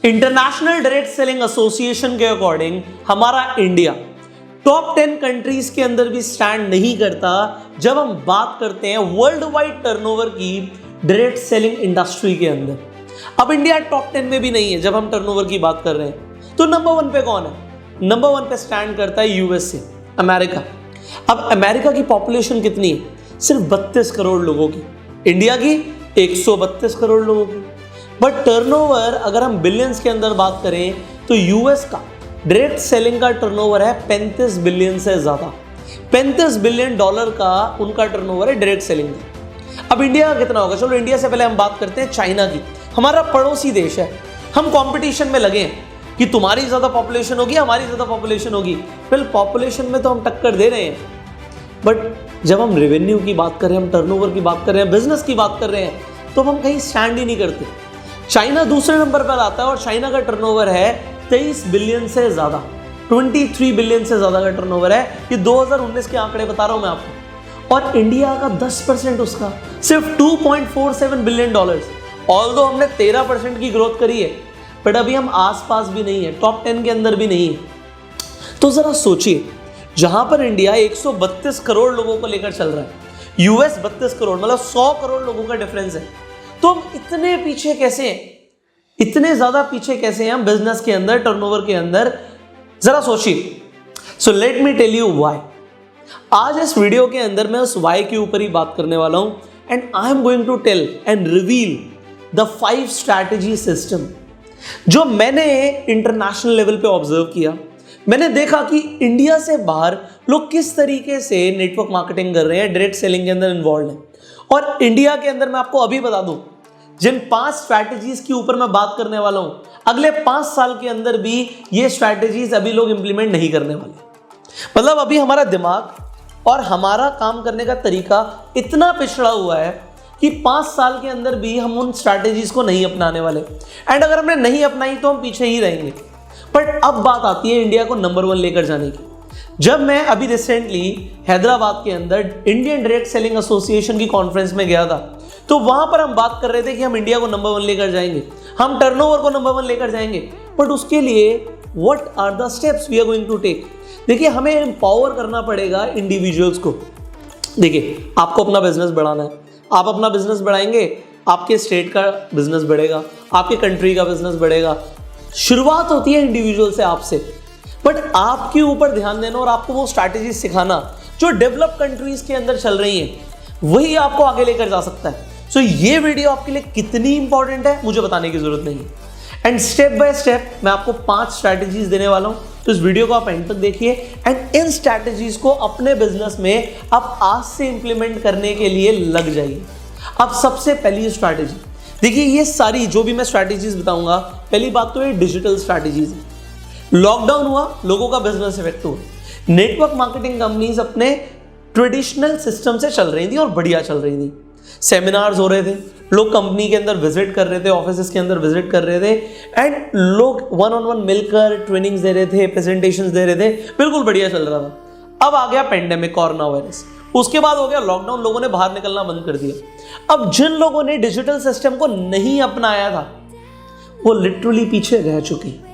International direct selling association के according हमारा India top 10 countries के अंदर भी स्टैंड नहीं करता जब हम बात करते हैं वर्ल्ड वाइड टर्नओवर की डायरेक्ट सेलिंग इंडस्ट्री के अंदर। अब इंडिया टॉप 10 में भी नहीं है जब हम टर्नओवर की बात कर रहे हैं। तो नंबर 1 पे कौन है? नंबर 1 पे स्टैंड करता है यूएसए, अमेरिका। अब अमेरिका की पॉपुलेशन कितनी है? सिर्फ 32 करोड़ लोगों की। इंडिया की 132 करोड़ लोगों की। बट टर्नओवर अगर हम बिलियंस के अंदर बात करें तो यूएस का डायरेक्ट सेलिंग का टर्नओवर है 35 बिलियन से ज्यादा। 35 बिलियन डॉलर का उनका टर्नओवर है डायरेक्ट सेलिंग का। अब इंडिया का कितना होगा? चलो इंडिया से पहले हम बात करते हैं चाइना की। हमारा पड़ोसी देश है। हम कंपटीशन में लगे हैं कि तुम्हारी ज्यादा पॉपुलेशन होगी, हमारी ज्यादा पॉपुलेशन होगी। फिर पॉपुलेशन में तो हम टक्कर दे रहे हैं, बट जब हम रेवेन्यू की बात कर रहे हैं, हम टर्नओवर की बात कर रहे हैं, बिजनेस की बात कर रहे हैं, तो हम कहीं स्टैंड ही नहीं करते। चाइना दूसरे नंबर पर आता है और चाइना का टर्नओवर है 23 बिलियन से ज्यादा, 23 बिलियन से ज्यादा का टर्नओवर है। ये 2019 के आंकड़े बता रहा हूं मैं आपको। और इंडिया का 10% उसका सिर्फ 2.47 बिलियन डॉलर्स। ऑल्दो हमने 13% की ग्रोथ करी है, बट अभी हम आसपास भी नहीं है, टॉप 10 के अंदर भी नहीं है। तो जरा सोचिए, जहां पर इंडिया 132 करोड़ लोगों को लेकर चल रहा है, यूएस 32 करोड़, मतलब 100 करोड़ लोगों का डिफरेंस है। तो हम इतने पीछे कैसे हैं? इतने ज्यादा पीछे कैसे हैं हम बिजनेस के अंदर, टर्नओवर के अंदर? जरा सोचिए। So let me tell you why. आज इस वीडियो के अंदर मैं उस व्हाई के ऊपर ही बात करने वाला हूं, and I am going to tell and reveal the 5 strategy system जो मैंने इंटरनेशनल लेवल पे ऑब्जर्व किया। मैंने देखा कि इंडिया से बाहर लोग किस तरीके से नेटवर्क मार्केटिंग कर रहे हैं, डायरेक्ट सेलिंग के अंदर इन्वॉल्व हैं। और इंडिया के अंदर मैं आपको अभी बता दूं, जिन 5 स्ट्रैटेजीज के ऊपर मैं बात करने वाला हूं, अगले 5 साल के अंदर भी ये स्ट्रैटेजीज अभी लोग इंप्लीमेंट नहीं करने वाले। मतलब अभी हमारा दिमाग और हमारा काम करने का तरीका इतना पिछड़ा हुआ है कि 5 साल के अंदर भी हम उन स्ट्रैटेजीज को नहीं अपनाने वाले। एंड अगर हमने नहीं अपनाई तो हम पीछे ही रहेंगे। बट अब बात आती है इंडिया को नंबर 1 लेकर जाने की। जब मैं अभी रिसेंटली हैदराबाद के अंदर इंडियन डायरेक्ट सेलिंग एसोसिएशन की कॉन्फ्रेंस में गया था, तो वहां पर हम बात कर रहे थे कि हम इंडिया को नंबर 1 लेकर जाएंगे, हम टर्नओवर को नंबर 1 लेकर जाएंगे। बट उसके लिए what are the steps we are going to take? देखिए, हमें एम्पावर करना पड़ेगा इंडिविजुअल्स को। देखिए, आपको अपना बिजनेस बढ़ाना है, आप अपना बिजनेस बढ़ाएंगे, आपके स्टेट का बिजनेस बढ़ेगा, आपके कंट्री का बिजनेस बढ़ेगा। शुरुआत होती है इंडिविजुअल से, आपसे। बट आपके ऊपर ध्यान देना और आपको वो स्ट्रैटेजी सिखाना जो डेवलप कंट्रीज के अंदर चल रही हैं, वही आपको आगे लेकर जा सकता है। सो ये वीडियो आपके लिए कितनी इंपॉर्टेंट है मुझे बताने की जरूरत नहीं है। एंड स्टेप बाय स्टेप मैं आपको 5 स्ट्रैटेजीज देने वाला हूं, तो इस वीडियो को आप एंड तक देखिए। एंड इन स्ट्रैटेजीज को अपने बिजनेस में आप आज से इंप्लीमेंट करने के लिए लग जाइए। अब सबसे पहली स्ट्रैटेजी देखिए, ये सारी जो भी मैं स्ट्रैटेजीज बताऊंगा, पहली बात तो ये डिजिटल स्ट्रैटेजीज है। लॉकडाउन हुआ, लोगों का बिजनेस इफेक्ट हुआ। नेटवर्क मार्केटिंग कंपनीज अपने ट्रेडिशनल सिस्टम से चल रही थी और बढ़िया चल रही थी। सेमिनार्स हो रहे थे, लोग कंपनी के अंदर विजिट कर रहे थे, ऑफिस के अंदर विजिट कर रहे थे, एंड लोग 1-on-1 मिलकर ट्रेनिंग्स दे रहे थे, प्रेजेंटेशंस दे रहे थे, बिल्कुल बढ़िया चल रहा था। अब आ गया पेंडेमिक, कोरोना वायरस। उसके बाद हो गया लॉकडाउन, लोगों ने बाहर निकलना बंद कर दिया। अब जिन लोगों ने डिजिटल सिस्टम को नहीं अपनाया था, वो लिटरली पीछे रह चुके हैं।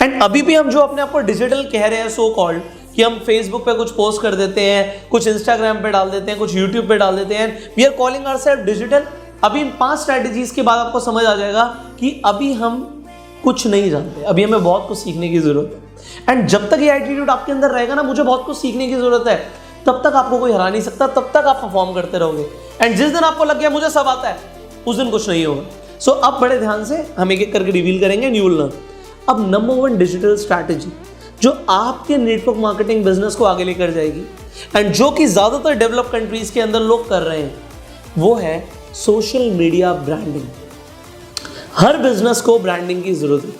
एंड अभी भी हम जो अपने आप को डिजिटल कह रहे हैं, सो कॉल्ड, कि हम फेसबुक पे कुछ पोस्ट कर देते हैं, कुछ इंस्टाग्राम पे डाल देते हैं, कुछ यूट्यूब पे डाल देते हैं, we are calling ourselves digital. अभी इन 5 स्ट्रैटेजीज के बाद आपको समझ आ जाएगा कि अभी हम कुछ नहीं जानते, अभी हमें बहुत कुछ सीखने की जरूरत है। एंड जब तक ये एटीट्यूड आपके अंदर रहेगा ना, मुझे बहुत कुछ सीखने की जरूरत है, तब तक आपको कोई हरा नहीं सकता, तब तक आप परफॉर्म करते रहोगे। एंड जिस दिन आपको लग गया मुझे सब आता है, उस दिन कुछ नहीं होगा। सो अब बड़े ध्यान से हम एक एक करके रिवील करेंगे एंड यू विल लर्न। अब नंबर 1 डिजिटल स्ट्रैटेजी जो आपके नेटवर्क मार्केटिंग बिजनेस को आगे लेकर जाएगी, एंड जो कि ज्यादातर डेवलप कंट्रीज के अंदर लोग कर रहे हैं, वो है सोशल मीडिया ब्रांडिंग। हर बिजनेस को ब्रांडिंग की जरूरत है।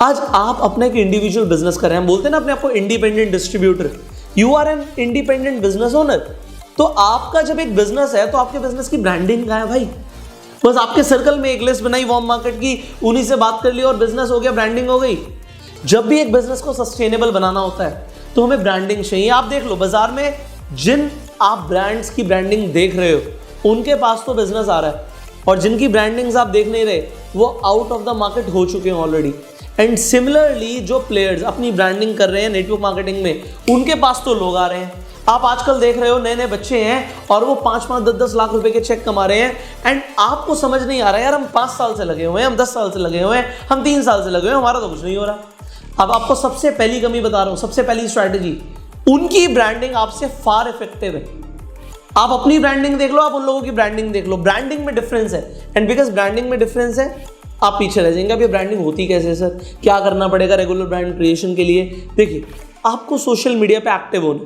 आज आप अपने एक इंडिविजुअल बिजनेस कर रहे हैं, बोलते हैं ना अपने आपको independent distributor, you are an independent business owner. तो आपका जब एक बिजनेस है, तो आपके बिजनेस की ब्रांडिंग कहाँ है भाई? बस आपके सर्कल में एक लिस्ट बनाई वार्म मार्केट की, उन्हीं से बात कर ली और बिजनेस हो गया, ब्रांडिंग हो गई। जब भी एक बिजनेस को सस्टेनेबल बनाना होता है, तो हमें ब्रांडिंग चाहिए। आप देख लो, बाजार में जिन आप ब्रांड्स की ब्रांडिंग देख रहे हो, उनके पास तो बिजनेस आ रहा है, और जिनकी ब्रांडिंग्स आप देख नहीं रहे, वो आउट ऑफ द मार्केट हो चुके हैं ऑलरेडी। एंड सिमिलरली जो प्लेयर्स अपनी ब्रांडिंग कर रहे हैं नेटवर्क मार्केटिंग में, उनके पास तो लोग आ रहे हैं। आप आजकल देख रहे हो नए नए बच्चे हैं और वो 5-5, 10-10 लाख रुपए के चेक कमा रहे हैं। एंड आपको समझ नहीं आ रहा है यार, हम 5 साल से लगे हुए हैं, हम 10 साल से लगे हुए हैं, हम 3 साल से लगे हुए हैं, हमारा तो कुछ नहीं हो रहा। अब आपको सबसे पहली कमी बता रहा हूं, सबसे पहली स्ट्रैटेजी, उनकी ब्रांडिंग आपसे फार इफेक्टिव है। आप अपनी ब्रांडिंग देख लो, आप उन लोगों की ब्रांडिंग देख लो, ब्रांडिंग में डिफरेंस है। एंड बिकॉज ब्रांडिंग में डिफरेंस है, आप पीछे रह जाएंगे। अब ये ब्रांडिंग होती कैसे है सर, क्या करना पड़ेगा रेगुलर ब्रांड क्रिएशन के लिए? देखिए, आपको सोशल मीडिया पे एक्टिव होना,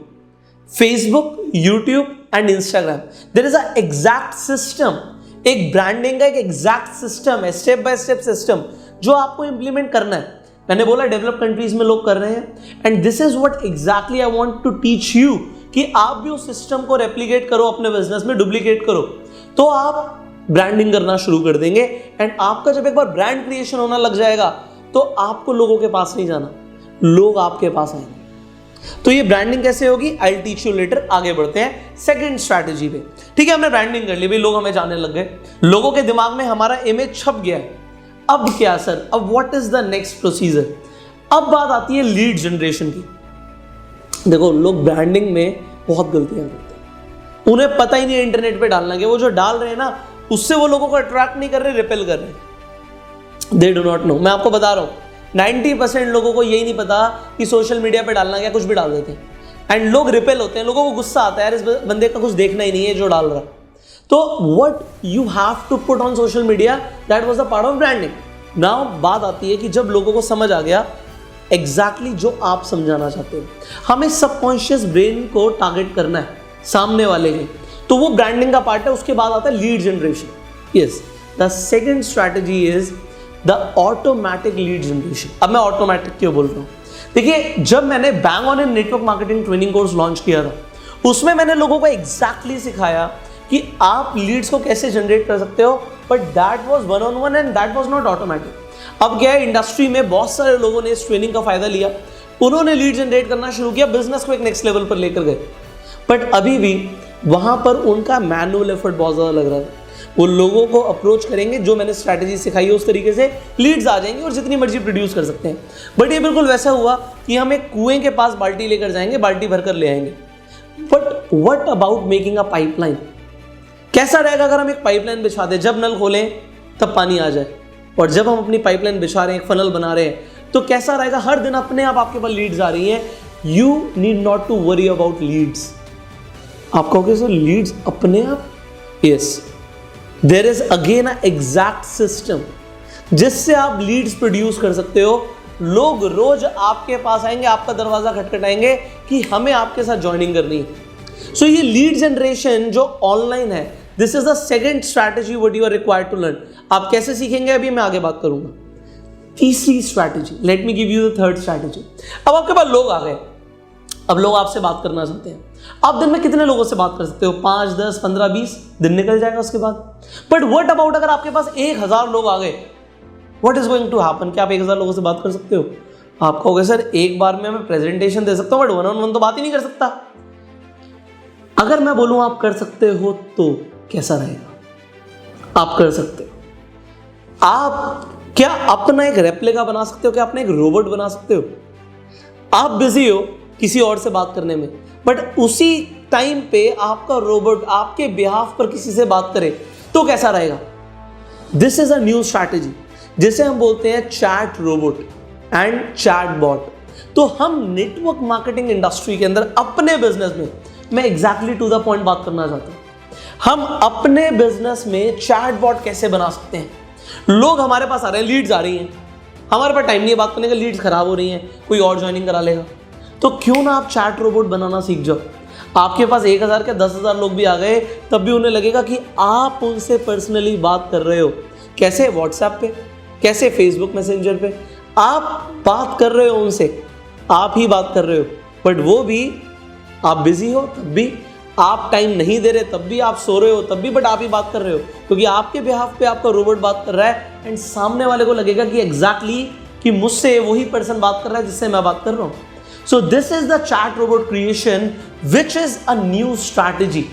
Facebook, YouTube and Instagram, there is a exact system. एक ब्रांडिंग का एक एग्जैक्ट सिस्टम है, स्टेप बाय स्टेप सिस्टम, जो आपको इंप्लीमेंट करना है। मैंने बोला डेवलप कंट्रीज में लोग कर रहे हैं, and this is what exactly I want to teach you, कि आप भी उस सिस्टम को रेप्लिकेट करो, अपने बिजनेस में डुप्लीकेट करो, तो आप ब्रांडिंग करना शुरू कर देंगे। एंड आपका जब एक बार ब्रांड क्रिएशन होना लग जाएगा, तो आपको लोगों के पास नहीं जाना, लोग आपके पास आएंगे। तो ये ब्रांडिंग कैसे होगी, I will teach you later. आगे बढ़ते हैं सेकंड स्ट्रैटेजी पे। ठीक है, हमने ब्रांडिंग कर ली भाई, लोग हमें जानने लग गए, लोगों के दिमाग में हमारा इमेज छप गया है। अब क्या सर, अब what is the next procedure? अब बात आती है लीड जनरेशन की। देखो, लोग ब्रांडिंग में बहुत गलतियां करते हैं, उन्हें पता ही नहीं इंटरनेट पे डालना, कि वो जो डाल रहे हैं ना, उससे वो लोगों को अट्रैक्ट नहीं कर रहे, रिपेल कर रहे। They do not know. मैं आपको बता रहा हूं, 90% लोगों को यही नहीं पता कि सोशल मीडिया पे डालना क्या, कुछ भी डाल देते हैं। एंड लोग रिपेल होते हैं, लोगों को गुस्सा आता है, यार इस बंदे का कुछ देखना ही नहीं है जो डाल रहा है। तो what you have to put on social media, that was the part of branding. Now बात आती है कि जब लोगों को समझ आ गया एग्जैक्टली जो आप समझाना चाहते हो, हमें सबकॉन्शियस ब्रेन को टारगेट करना है सामने वाले के, तो वो ब्रांडिंग का पार्ट है। उसके बाद आता है lead generation. Yes, the second strategy is the automatic lead generation. अब मैं ऑटोमेटिक क्यों बोल रहा हूं? देखिए, जब मैंने bang on in network marketing training course launch किया था, उसमें मैंने लोगों को एग्जैक्टली सिखाया कि आप लीड्स को कैसे जनरेट कर सकते हो, but that was one on one and that was not automatic. अब क्या है, इंडस्ट्री में बहुत सारे लोगों ने इस ट्रेनिंग का फायदा लिया, उन्होंने लीड जनरेट करना शुरू किया, बिजनेस को एक नेक्स्ट लेवल पर लेकर गए, बट अभी भी वहां पर उनका मैनुअल एफर्ट बहुत ज्यादा लग रहा है। वो लोगों को अप्रोच करेंगे, जो मैंने स्ट्रैटेजी सिखाई है उस तरीके से लीड्स आ जाएंगे और जितनी मर्जी प्रोड्यूस कर सकते हैं। बट ये बिल्कुल वैसा हुआ कि हम एक कुएं के पास बाल्टी लेकर जाएंगे, बाल्टी भरकर ले आएंगे। But what about making a pipeline? कैसा रहेगा अगर हम एक पाइपलाइन बिछा दें, जब नल खोलें तब पानी आ जाए, और जब हम अपनी पाइपलाइन बिछा रहे हैं, एक फनल बना रहे हैं, तो कैसा रहेगा, हर दिन अपने आप आपके पास लीड्स आ रही हैं। You need not to worry about leads. आप कहोगे सर लीड्स अपने आप? Yes, there is again a exact system जिससे आप लीड्स प्रोड्यूस कर सकते हो। लोग रोज आपके पास आएंगे, आपका दरवाजा खटखटाएंगे कि हमें आपके साथ ज्वाइनिंग करनी है। सो ये लीड जनरेशन जो ऑनलाइन है, this is the second strategy what you are required to learn. आप कैसे सीखेंगे अभी मैं आगे बात करूंगा। तीसरी strategy, let me give you the third strategy. अब आपके पास लोग आ गए, अब लोग आपसे बात करना चाहते हैं। आप दिन में कितने लोगों से बात कर सकते हो? 5, 10, 15, 20 दिन निकल जाएगा उसके बाद। बट व्हाट अबाउट अगर आपके पास 1000 लोग आ गए, what is going to happen? क्या आप 1000 लोगों से बात कर सकते हो? आप कहोगे सर एक बार में मैं प्रेजेंटेशन दे सकता हूं, बट वन ऑन वन तो बात ही नहीं कर सकता। अगर मैं बोलूं आप कर सकते हो तो कैसा रहेगा? आप कर सकते हो। आप क्या अपना एक रेप्लिका बना सकते हो? क्या अपना एक रोबोट बना सकते हो? आप बिजी हो किसी और से बात करने में, बट उसी टाइम पे आपका रोबोट आपके बिहाफ पर किसी से बात करे तो कैसा रहेगा? This is a new strategy जिसे हम बोलते हैं chat robot and chat bot. तो हम नेटवर्क मार्केटिंग इंडस्ट्री के अंदर अपने बिजनेस में, मैं एग्जैक्टली टू द पॉइंट बात करना चाहता हूं, हम अपने बिजनेस में चैट बॉट कैसे बना सकते हैं। लोग हमारे पास आ रहे हैं, लीड्स आ रही हैं, हमारे पास टाइम नहीं है बात करने का, लीड्स खराब हो रही हैं, कोई और ज्वाइनिंग करा लेगा। तो क्यों ना आप चैट रोबोट बनाना सीख जाओ। आपके पास 1000 के 10,000 लोग भी आ गए, तब भी उन्हें लगेगा कि आप उनसे पर्सनली बात कर रहे हो। कैसे? व्हाट्सएप पे, कैसे फेसबुक मैसेंजर पे आप बात कर रहे हो उनसे, आप ही बात कर रहे हो। बट वो भी, आप बिजी हो तब भी, आप टाइम नहीं दे रहे तब भी, आप सो रहे हो तब भी, बट आप ही बात कर रहे हो, क्योंकि आपके बिहाफ पे आपका रोबोट बात कर रहा है। एंड सामने वाले को लगेगा कि एग्जैक्टली कि मुझसे वही पर्सन बात कर रहा है जिससे मैं बात कर रहा हूं। सो this is the chat robot creation which is a new strategy.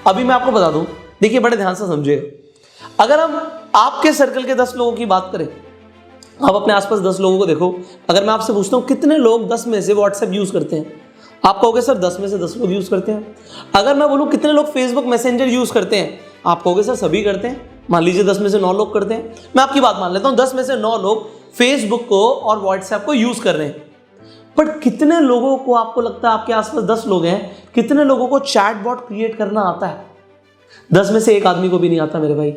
अभी मैं आपको बता दूं, देखिए बड़े ध्यान से समझिएगा। अगर हम आपके सर्कल के 10 लोगों की बात करें, आप अपने आसपास 10 लोगों को देखो, अगर मैं आपसे पूछता हूं कितने लोग 10 में से व्हाट्सएप यूज करते हैं, आप कहोगे सर 10 में से 10 लोग यूज करते हैं। अगर मैं बोलूं कितने लोग फेसबुक मैसेंजर यूज करते हैं, आप कहोगे सर सभी करते हैं। मान लीजिए 10 में से 9 लोग करते हैं, मैं आपकी बात मान लेता हूं 10 में से 9 लोग फेसबुक को और व्हाट्सएप को यूज कर रहे हैं। बट कितने लोगों को आपको लगता है, आपके आसपास 10 लोग हैं, कितने लोगों को चैटबॉट क्रिएट करना आता है? 10 में से 1 आदमी को भी नहीं आता मेरे भाई।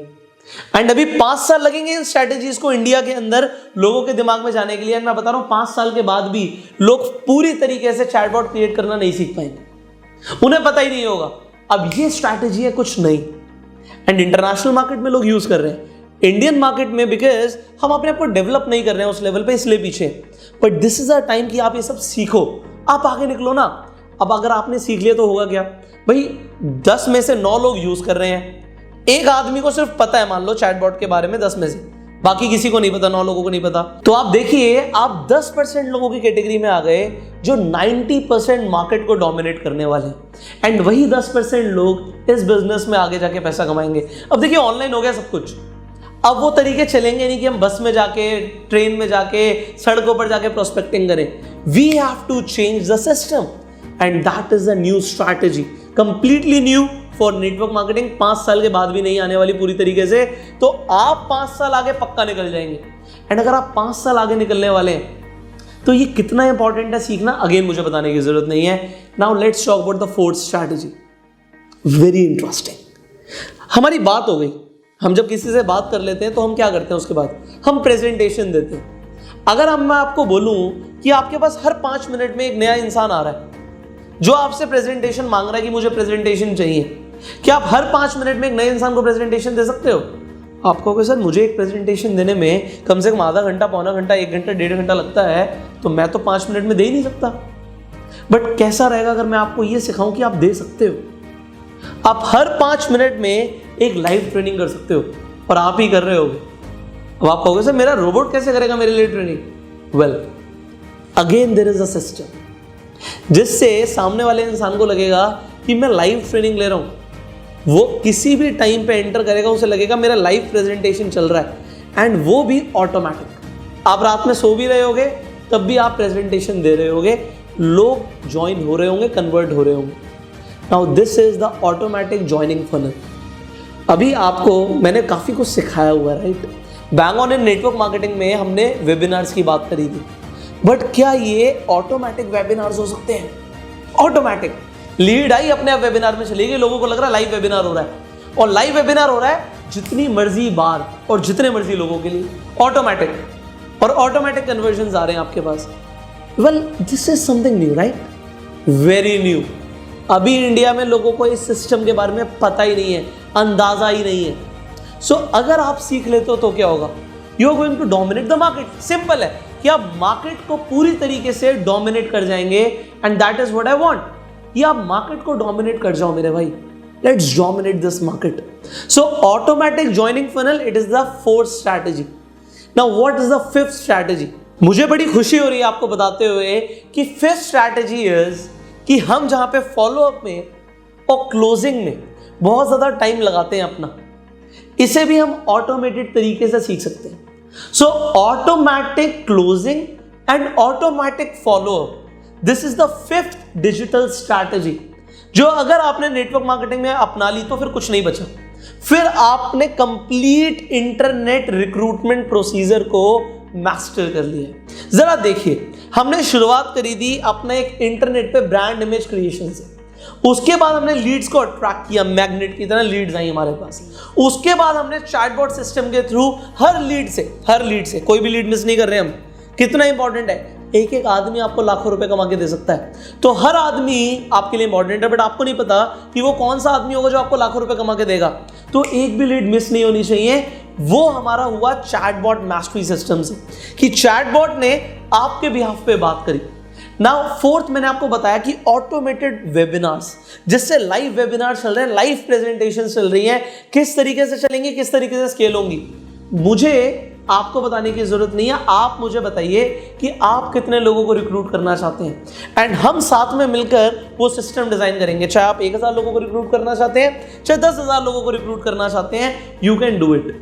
एंड अभी 5 साल लगेंगे इन स्ट्रैटेजीज को इंडिया के अंदर लोगों के दिमाग में जाने के लिए। एंड मैं बता रहा हूं 5 साल के बाद भी लोग पूरी तरीके से चैटबॉट क्रिएट करना नहीं सीख पाएंगे, उन्हें पता ही नहीं होगा। अब ये स्ट्रैटेजी है कुछ नई, एंड इंटरनेशनल मार्केट में लोग यूज कर रहे हैं, इंडियन मार्केट में बिकॉज हम अपने आप को डेवलप नहीं कर रहे हैं उस लेवल पे, इसलिए पीछे। But this is a time कि आप ये सब सीखो, आप आगे निकलो ना। अब अगर आपने सीख लिया तो होगा क्या भाई, 10 में से 9 लोग यूज कर रहे हैं, 1 आदमी को सिर्फ पता है मान लो चैटबॉट के बारे में 10 में से, बाकी किसी को नहीं पता, 9 लोगों को नहीं पता। तो आप देखिए आप 10% लोगों की कैटेगरी में आ गए जो 90% मार्केट को डोमिनेट करने वाले हैं। एंड वही 10% लोग इस बिजनेस में आगे जाके पैसा कमाएंगे। अब देखिए ऑनलाइन हो गया सब कुछ, अब वो तरीके चलेंगे नहीं कि हम बस में जाके, ट्रेन में जाके, सड़कों पर जाके प्रोस्पेक्टिंग करें। We have to change the system and that is a new strategy, completely new for network marketing. 5 साल के बाद भी नहीं आने वाली पूरी तरीके से, तो आप 5 साल आगे पक्का निकल जाएंगे। एंड अगर आप 5 साल आगे निकलने वाले हैं तो ये कितना इंपॉर्टेंट है सीखना, अगेन मुझे बताने की जरूरत नहीं है। Now let's talk about the 4th strategy, very interesting. हमारी बात हो गई, हम जब किसी से बात कर लेते हैं तो हम क्या करते हैं, उसके बाद हम प्रेजेंटेशन देते हैं। अगर अब मैं आपको बोलूं कि आपके पास हर 5 मिनट में एक नया इंसान आ रहा है जो आपसे प्रेजेंटेशन मांग रहा है कि मुझे प्रेजेंटेशन चाहिए, क्या आप हर 5 मिनट में एक नए इंसान को प्रेजेंटेशन दे सकते हो? आप कहोगे सर मुझे एक प्रेजेंटेशन देने में कम से कम आधा घंटा, पौना घंटा, 1 घंटा, 1.5 घंटा लगता है, तो मैं तो 5 मिनट में दे ही नहीं सकता। बट कैसा रहेगा अगर मैं आपको ये सिखाऊं कि आप दे सकते हो? आप हर 5 मिनट में एक लाइव ट्रेनिंग कर सकते हो, और आप ही कर रहे होगे। अब आप कहोगे सर मेरा रोबोट कैसे करेगा मेरे लिए training? Well again there is a system जिससे सामने वाले इंसान को लगेगा कि मैं लाइव ट्रेनिंग ले रहा हूं। वो किसी भी टाइम पे एंटर करेगा, उसे लगेगा मेरा लाइव प्रेजेंटेशन चल रहा है, एंड वो भी ऑटोमेटिक। आप रात में सो भी रहे होगे तब भी आप प्रेजेंटेशन दे रहे होगे, लोग ज्वाइन हो रहे होंगे, कन्वर्ट हो रहे होंगे। Now this is the automatic joining funnel. अभी आपको मैंने काफ़ी कुछ सिखाया हुआ है, right? Bang on in network marketing में हमने वेबिनार्स की बात करी थी, बट क्या ये ऑटोमेटिक वेबिनार्स हो सकते हैं? ऑटोमेटिक लीड आई अपने आप वेबिनार में चली गई, लोगों को लग रहा है लाइव वेबिनार हो रहा है, और लाइव वेबिनार हो रहा है जितनी मर्जी बार और जितने मर्जी लोगों के लिए, ऑटोमेटिक, और ऑटोमेटिक कन्वर्जन आ रहे हैं आपके पास। Well this is something new, right? Very new. अभी इंडिया में लोगों को इस सिस्टम के बारे में पता ही नहीं है, अंदाजा ही नहीं है। सो अगर आप सीख लेते हो तो क्या होगा? You are going to dominate the market. Simple है कि आप मार्केट को पूरी तरीके से डोमिनेट कर जाएंगे, and that is what I want. ये आप मार्केट को डोमिनेट कर जाओ मेरे भाई, let's dominate this market. So automatic joining funnel, it is the 4th strategy. Now what is the 5th strategy? मुझे बड़ी खुशी हो रही है आपको बताते हुए कि 5th स्ट्रैटेजी इज कि हम जहां पे फॉलोअप में और क्लोजिंग में बहुत ज्यादा टाइम लगाते हैं अपना, इसे भी हम ऑटोमेटेड तरीके से सीख सकते हैं। सो automatic closing and automatic follow up, this is the 5th digital strategy, जो अगर आपने नेटवर्क मार्केटिंग में अपना ली तो फिर कुछ नहीं बचा, फिर आपने कंप्लीट इंटरनेट रिक्रूटमेंट प्रोसीजर को मास्टर कर लिया। जरा देखिए, हमने शुरुआत करी थी अपने एक इंटरनेट पे ब्रांड इमेज क्रिएशन से, उसके बाद हमने लीड्स को अट्रैक्ट किया, मैग्नेट की तरह लीड्स आई हमारे पास। उसके बाद हमने चैटबॉट सिस्टम के थ्रू हर लीड से कोई भी लीड मिस नहीं कर रहे हम। कितना इंपॉर्टेंट है, एक आदमी आपको लाखों रुपए कमा के दे सकता है, तो हर आदमी आपके लिए इंपॉर्टेंट है, बट आपको नहीं पता कि वो कौन सा आदमी होगा जो आपको लाखों रुपए कमा के देगा। तो एक भी लीड मिस नहीं होनी चाहिए। वो हमारा हुआ चैटबॉट मास्टरी सिस्टम से, कि चैटबॉट ने आपके बिहाफ पे बात करी। नाउ 4th मैंने आपको बताया कि ऑटोमेटेड वेबिनार्स, जिससे लाइव वेबिनार चल रहे हैं, लाइव प्रेजेंटेशन चल रही है, किस तरीके से चलेंगी, किस तरीके से स्केल होंगी, मुझे आपको बताने की जरूरत नहीं है। आप मुझे बताइए कि आप कितने लोगों को रिक्रूट करना चाहते हैं, एंड हम साथ में मिलकर वो सिस्टम डिजाइन करेंगे। चाहे आप 1000 लोगों को रिक्रूट करना चाहते हैं, चाहे 10,000 लोगों को रिक्रूट करना चाहते हैं, you can do it.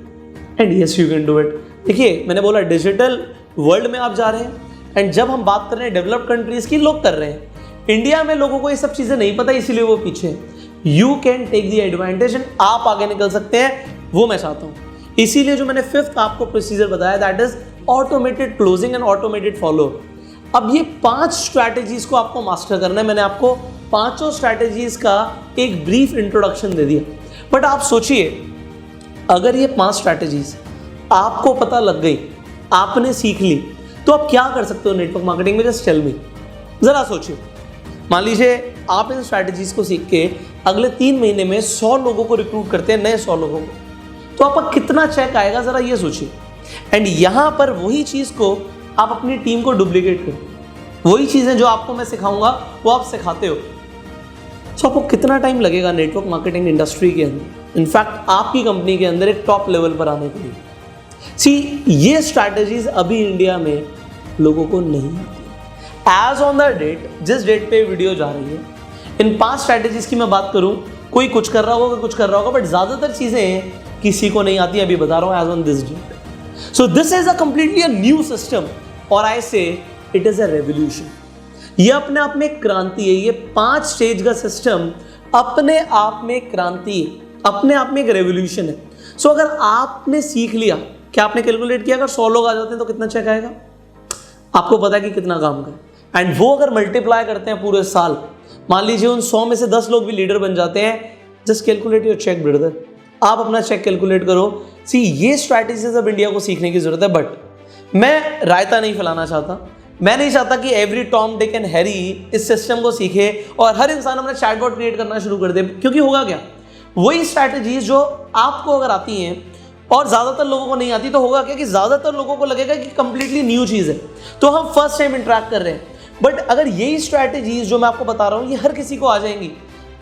And yes you can do it. देखिए मैंने बोला डिजिटल वर्ल्ड में आप जा रहे हैं, एंड जब हम बात कर रहे हैं डेवलप्ड कंट्रीज की, लोग कर रहे हैं। इंडिया में लोगों को ये सब चीजें नहीं पता, इसीलिए वो पीछे हैं। You can take the advantage and आप आगे निकल सकते हैं, वो मैं चाहता हूँ। इसीलिए जो मैंने 5th आपको प्रोसीजर बताया, that is automated closing and automated follow. अब ये 5 स्ट्रैटेजीज को आपको मास्टर करना है। मैंने आपको 5 स्ट्रैटेजीज का एक ब्रीफ इंट्रोडक्शन दे दिया, बट आप सोचिए अगर ये 5 स्ट्रैटेजीज आपको पता लग गई, आपने सीख ली, तो आप क्या कर सकते हो नेटवर्क मार्केटिंग में? जस्ट टेल मी, जरा सोचिए। मान लीजिए आप इन स्ट्रैटेजीज को सीख के अगले 3 महीने में 100 लोगों को रिक्रूट करते हैं, नए 100 लोगों को, तो आपका कितना चेक आएगा, जरा ये सोचिए। एंड यहां पर वही चीज को आप अपनी टीम को डुप्लीकेट करो। वही चीजें जो आपको मैं सिखाऊंगा वो आप सिखाते हो, तो आपको कितना टाइम लगेगा नेटवर्क मार्केटिंग इंडस्ट्री के अंदर, इनफैक्ट आपकी कंपनी के अंदर एक टॉप लेवल पर आने के लिए। सी, ये स्ट्रैटेजीज अभी इंडिया में लोगों को नहीं आती। एज ऑन द डेट, जिस डेट पे वीडियो जा रही है, इन 5 स्ट्रैटेजीज की मैं बात करूं, कोई कुछ कर रहा होगा, कुछ कर रहा होगा, बट ज्यादातर चीजें किसी को नहीं आती, अभी बता रहा हूं as on this date. So this is a completely a new system, और आई से इट इज अ रेवोल्यूशन। ये अपने आप में क्रांति है। ये 5 स्टेज का सिस्टम अपने आप में क्रांति है, अपने आप में एक रेवोल्यूशन है। सो अगर आपने सीख लिया, क्या आपने कैलकुलेट किया अगर 100 लोग आ जाते हैं तो कितना चेक आएगा? आपको पता है कि कितना काम का, एंड वो अगर मल्टीप्लाई करते हैं पूरे साल, मान लीजिए उन 100 में से 10 लोग भी लीडर बन जाते हैं, just calculate your cheque brother. आप अपना चेक कैलकुलेट करो। सी, ये स्ट्रैटेजीज अब इंडिया को सीखने की जरूरत है, बट मैं रायता नहीं फैलाना चाहता। मैं नहीं चाहता कि every Tom, Dick and Harry इस सिस्टम को सीखे और हर इंसान अपना चैटबॉट क्रिएट करना शुरू कर दे, क्योंकि होगा क्या, वही स्ट्रैटेजीज जो आपको अगर आती हैं और ज़्यादातर लोगों को नहीं आती, तो होगा क्या कि ज़्यादातर लोगों को लगेगा कि कंप्लीटली न्यू चीज़ है, तो हम फर्स्ट टाइम इंटरेक्ट कर रहे हैं। बट अगर यही स्ट्रैटेजीज जो मैं आपको बता रहा हूँ ये हर किसी को आ जाएंगी,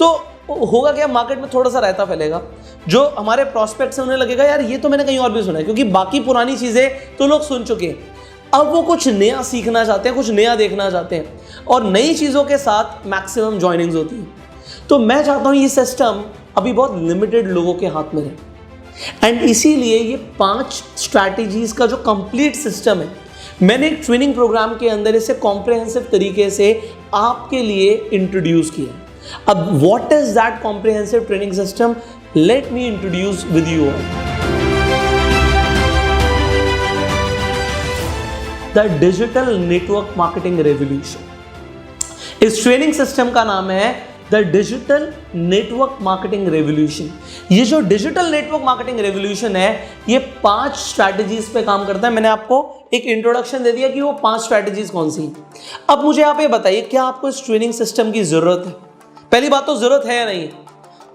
तो होगा क्या, मार्केट में थोड़ा सा रायता फैलेगा। जो हमारे प्रॉस्पेक्ट्स हैं उन्हें लगेगा यार ये तो मैंने कहीं और भी सुना है, क्योंकि बाकी पुरानी चीज़ें तो लोग सुन चुके हैं। अब वो कुछ नया सीखना चाहते हैं, कुछ नया देखना चाहते हैं, और नई चीज़ों के साथ मैक्सिमम ज्वाइनिंग्स होती है। तो मैं चाहता हूँ ये सिस्टम अभी बहुत लिमिटेड लोगों के हाथ में रहे, एंड इसीलिए ये 5 स्ट्रैटेजीज का जो कंप्लीट सिस्टम है, मैंने एक ट्रेनिंग प्रोग्राम के अंदर इसे कॉम्प्रिहेंसिव तरीके से आपके लिए इंट्रोड्यूस किया। अब what is that comprehensive training system? Let me introduce with you all the digital network marketing revolution. इस ट्रेनिंग सिस्टम का नाम है the digital network marketing revolution. ये जो डिजिटल नेटवर्क मार्केटिंग रेवोल्यूशन है, ये 5 स्ट्रैटेजीज पे काम करता है। मैंने आपको एक इंट्रोडक्शन दे दिया कि वो 5 स्ट्रैटेजीज कौन सी। अब मुझे आप ये बताइए, क्या आपको इस ट्रेनिंग सिस्टम की जरूरत है? पहली बात तो जरूरत है या नहीं है,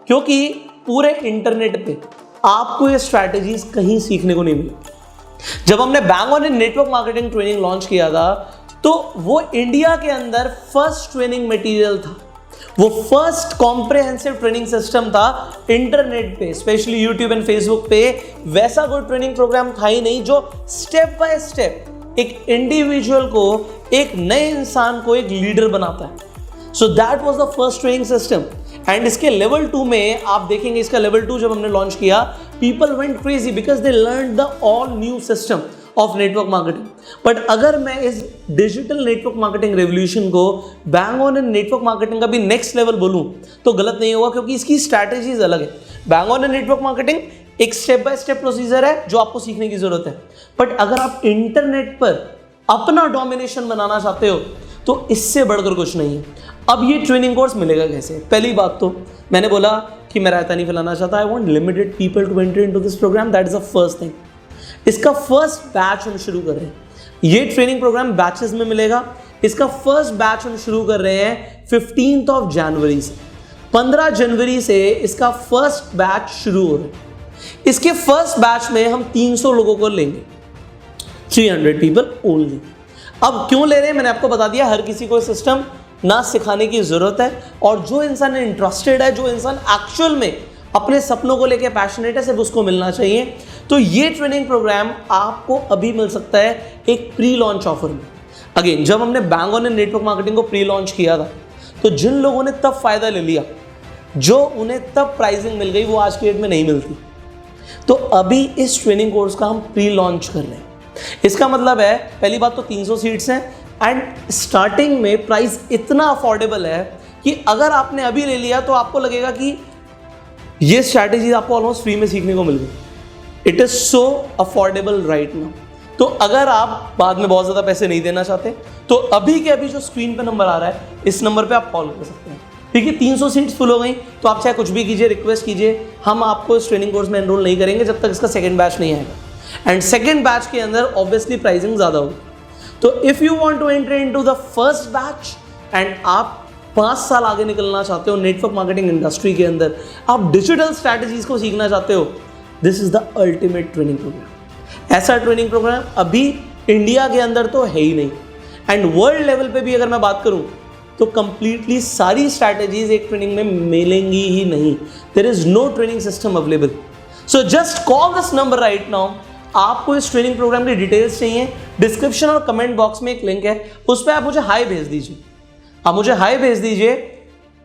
क्योंकि पूरे इंटरनेट पे आपको ये स्ट्रैटेजीज कहीं सीखने को नहीं मिली। जब हमने bang on in network marketing training launch किया था, तो वो इंडिया के अंदर फर्स्ट ट्रेनिंग मटेरियल था, वो फर्स्ट कॉम्प्रिहेंसिव ट्रेनिंग सिस्टम था इंटरनेट पे, स्पेशली यूट्यूब एंड फेसबुक पे। वैसा कोई ट्रेनिंग प्रोग्राम था ही नहीं जो स्टेप बाय स्टेप एक इंडिविजुअल को, एक नए इंसान को एक लीडर बनाता है। So that was the first training system, and इसके लेवल 2 में आप देखेंगे, इसका लेवल 2 जब हमने लॉन्च किया, people went crazy because they learn the all new system of network marketing. But अगर मैं इस डिजिटल नेटवर्क मार्केटिंग रेवोल्यूशन को bang on in network marketing का भी नेक्स्ट लेवल बोलूं तो गलत नहीं होगा, क्योंकि इसकी स्ट्रैटेजीज अलग है। Bang on in network marketing एक स्टेप बाय स्टेप प्रोसीजर है जो आपको सीखने की जरूरत है, बट अगर आप इंटरनेट पर अपना डोमिनेशन बनाना चाहते हो तो इससे बढ़कर कुछ नहीं है। अब ये ट्रेनिंग कोर्स मिलेगा कैसे? पहली बात तो मैंने बोला कि मैं रायता नहीं फैलाना चाहता, I want limited people to enter into this programme, that is the first thing. इसका फर्स्ट बैच हम शुरू कर रहे हैं। ये ट्रेनिंग प्रोग्राम बैचेस में मिलेगा। इसका फर्स्ट बैच हम शुरू कर रहे हैं 15 जनवरी से। 15 जनवरी से इसका फर्स्ट बैच शुरू हो रहा है। इसके फर्स्ट बैच में हम 300 लोगों को लेंगे, 300 पीपल ओनली। अब क्यों ले रहे हैं मैंने आपको बता दिया, हर किसी को सिस्टम ना सिखाने की जरूरत है, और जो इंसान इंटरेस्टेड है, जो इंसान एक्चुअल में अपने सपनों को लेकर पैशनेट है, सिर्फ उसको मिलना चाहिए। तो ये ट्रेनिंग प्रोग्राम आपको अभी मिल सकता है एक प्री लॉन्च ऑफर में। अगेन, जब हमने bang on in network marketing को प्री लॉन्च किया था, तो जिन लोगों ने तब फायदा ले लिया, जो उन्हें तब प्राइसिंग मिल गई, वो आज की डेट में नहीं मिलती। तो अभी इस ट्रेनिंग कोर्स का हम प्री लॉन्च कर रहे हैं। इसका मतलब है पहली बात तो 300 सीट्स हैं एंड स्टार्टिंग में प्राइस इतना अफोर्डेबल है कि अगर आपने अभी ले लिया तो आपको लगेगा कि ये स्ट्रैटेजी आपको ऑलमोस्ट फ्री में सीखने को मिल गई। It is so affordable right now. तो अगर आप बाद में बहुत ज़्यादा पैसे नहीं देना चाहते तो अभी के अभी जो स्क्रीन पे नंबर आ रहा है इस नंबर पे आप कॉल कर सकते हैं। ठीक है, 300 सीट्स फुल हो गई तो आप चाहे कुछ भी कीजिए, रिक्वेस्ट कीजिए, हम आपको इस ट्रेनिंग कोर्स में एनरोल नहीं करेंगे जब तक इसका सेकंड बैच नहीं आएगा। एंड सेकंड बैच के अंदर ऑब्वियसली प्राइसिंग ज़्यादा होगी। तो if you want to enter into the first batch and आप 5 साल आगे निकलना चाहते हो नेटवर्क मार्केटिंग इंडस्ट्री के अंदर, आप डिजिटल स्ट्रैटेजीज को सीखना चाहते हो, this is the ultimate training programme. ऐसा ट्रेनिंग प्रोग्राम अभी इंडिया के अंदर तो है ही नहीं एंड वर्ल्ड लेवल पे भी अगर मैं बात करूं तो कंप्लीटली सारी स्ट्रैटेजीज एक ट्रेनिंग में मिलेंगी ही नहीं। There is no training system available. So just call this number right now. आपको इस ट्रेनिंग प्रोग्राम की डिटेल्स चाहिए, डिस्क्रिप्शन और कमेंट बॉक्स में एक लिंक है, उस पर आप मुझे हाई भेज दीजिए। आप मुझे हाई भेज दीजिए।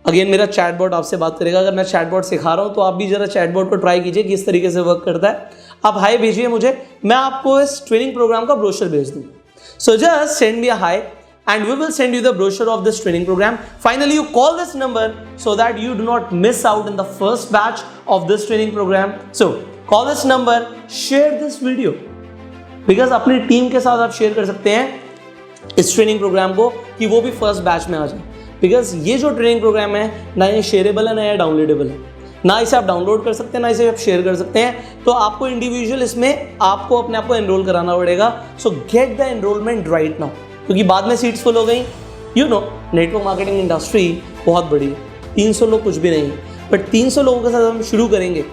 अगेन मेरा चैटबॉट आपसे बात करेगा। अगर मैं चैटबॉट सिखा रहा हूँ तो आप भी जरा चैटबॉट को ट्राई कीजिए कि इस तरीके से वर्क करता है। आप हाई भेजिए मुझे, मैं आपको इस ट्रेनिंग प्रोग्राम का ब्रोशर भेज दूँगा। So just send me a high and we will send you the brochure of this training program. Finally, you call this number so that you do not miss out in the first batch of this training program. So call this number, share this video because अपनी team के साथ आप share कर सकते हैं इस training programme को कि वो भी फर्स्ट बैच में आ जाए। बिकॉज ये जो ट्रेनिंग प्रोग्राम है ना ये शेयरेबल है ना ये डाउनलोडेबल है, ना इसे आप डाउनलोड कर सकते हैं ना इसे आप शेयर कर सकते हैं। तो आपको इंडिविजुअल इसमें आपको अपने आप को एनरोल कराना पड़ेगा। सो get the enrolment right now, क्योंकि बाद में सीट्स फुल हो गई। You know network marketing industry बहुत बड़ी है, 300 लोग कुछ भी नहीं है, बट 300 लोगों के साथ हम शुरू करेंगे।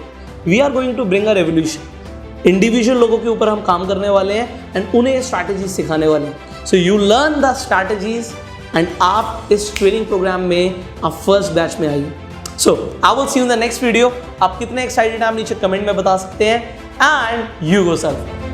We are going to bring a revolution. Individual लोगों के ऊपर हम काम करने वाले हैं एंड उन्हें ये स्ट्रैटेजीज सिखाने वाले हैं। So you learn the strategies and आप इस ट्रेनिंग प्रोग्राम में आप फर्स्ट बैच में आइए। So I will see you in the next video. आप कितने एक्साइटेड हैं आप नीचे कमेंट में बता सकते हैं एंड यू गो सर्व।